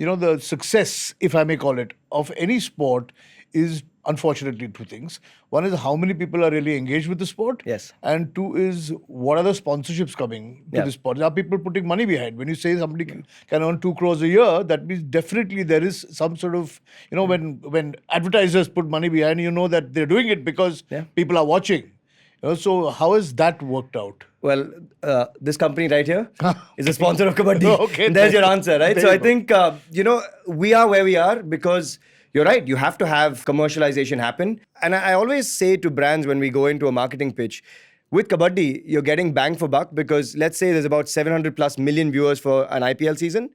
the success, if I may call it, of any sport is unfortunately two things. One is how many people are really engaged with the sport. Yes. And two is what are the sponsorships coming to the sport? Are people putting money behind? When you say somebody can earn 2 crores a year, that means definitely there is some sort of, when advertisers put money behind, that they're doing it because people are watching. So how has that worked out? Well, this company right here is a sponsor of Kabaddi. Okay, there's your answer, right? There So you I go. think, we are where we are because you're right. You have to have commercialization happen. And I always say to brands when we go into a marketing pitch, with Kabaddi, you're getting bang for buck because let's say there's about 700 plus million viewers for an IPL season.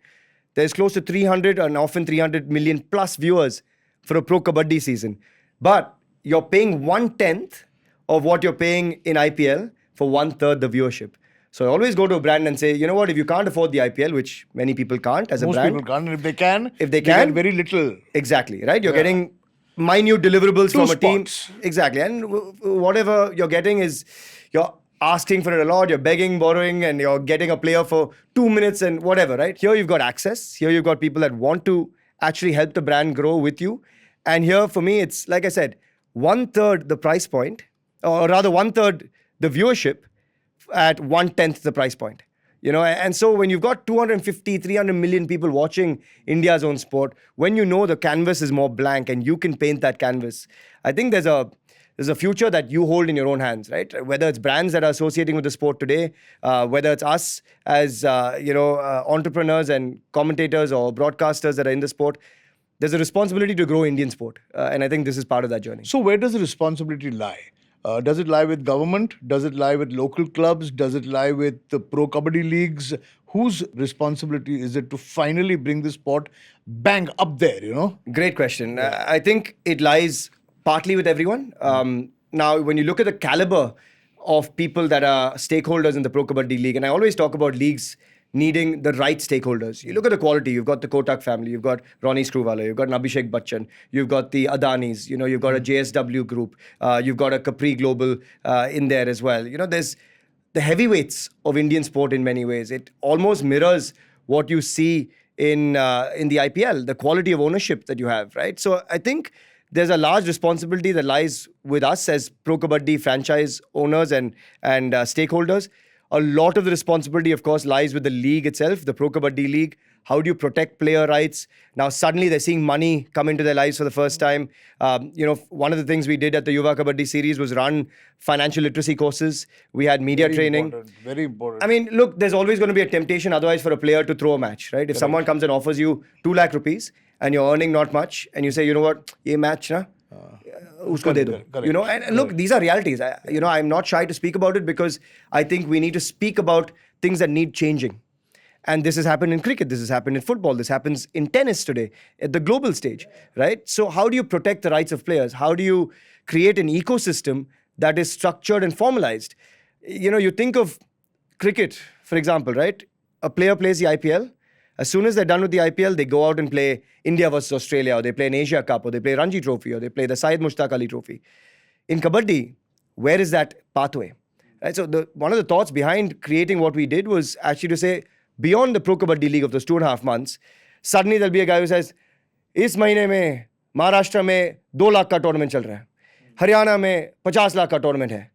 There's close to 300 and often 300 million plus viewers for a pro Kabaddi season. But you're paying 1/10 of what you're paying in IPL for 1/3 the viewership. So I always go to a brand and say, you know what, if you can't afford the IPL, which many people can't as a brand. Most people can't. And if they can, they can, get very little. Exactly, right? You're getting minute deliverables from a team. Exactly. And whatever you're getting is, you're asking for it a lot, you're begging, borrowing, and you're getting a player for 2 minutes and whatever, right? Here you've got access. Here you've got people that want to actually help the brand grow with you. And here for me, it's like I said, 1/3 the price point, or rather 1/3 the viewership at 1/10 the price point. And so when you've got 250, 300 million people watching India's own sport, when you know the canvas is more blank and you can paint that canvas, I think there's a future that you hold in your own hands, right? Whether it's brands that are associating with the sport today, whether it's us as entrepreneurs and commentators or broadcasters that are in the sport, there's a responsibility to grow Indian sport. And I think this is part of that journey. So where does the responsibility lie? Does it lie with government? Does it lie with local clubs? Does it lie with the pro Kabaddi leagues? Whose responsibility is it to finally bring the sport bang up there, Great question. I think it lies partly with everyone. Now, when you look at the caliber of people that are stakeholders in the Pro Kabaddi League, and I always talk about leagues needing the right stakeholders. You look at the quality. You've got the Kotak family. You've got Ronnie Screwvala. You've got an Abhishek Bachchan. You've got the Adanis. You've got a JSW group. You've got a Capri Global in there as well. There's the heavyweights of Indian sport in many ways. It almost mirrors what you see in the IPL, the quality of ownership that you have, right? So I think there's a large responsibility that lies with us as Pro Kabaddi franchise owners and stakeholders. A lot of the responsibility, of course, lies with the league itself, the Pro Kabaddi League. How do you protect player rights? Now, suddenly they're seeing money come into their lives for the first time. One of the things we did at the Yuva Kabaddi series was run financial literacy courses. We had media training. Very important. I mean, look, there's always going to be a temptation otherwise for a player to throw a match, right? If someone comes and offers you 2 lakh rupees and you're earning not much and you say, you know what, ye match na, usko de do. And look, these are realities. I'm not shy to speak about it because I think we need to speak about things that need changing. And this has happened in cricket, this has happened in football, this happens in tennis today at the global stage, right? So how do you protect the rights of players? How do you create an ecosystem that is structured and formalized? You think of cricket, for example, right? A player plays the IPL. As soon as they're done with the IPL, they go out and play India versus Australia, or they play an Asia Cup, or they play Ranji Trophy, or they play the Syed Mushtaq Ali Trophy. In Kabaddi, where is that pathway? Right? So one of the thoughts behind creating what we did was actually to say, beyond the Pro Kabaddi League of those 2.5 months, suddenly there'll be a guy who says, इस महीने में महाराष्ट्र में 2 लाख का tournament चल रहा है, हरियाणा में 50 लाख का टूर्नामेंट है.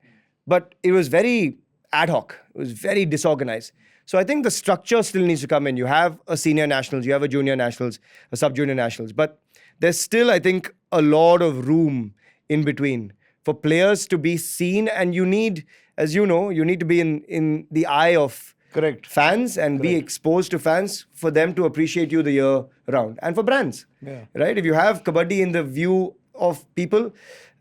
But it was very ad hoc. It was very disorganized. So I think the structure still needs to come in. You have a senior nationals, you have a junior nationals, a sub-junior nationals. But there's still, I think, a lot of room in between for players to be seen. And you need, as you know, you need to be in the eye of fans and be exposed to fans for them to appreciate you the year round. And for brands, right? If you have Kabaddi in the view of people,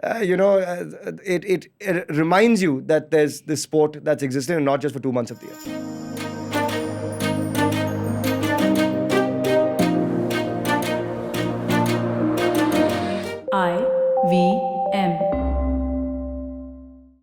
it reminds you that there's this sport that's existing and not just for 2 months of the year.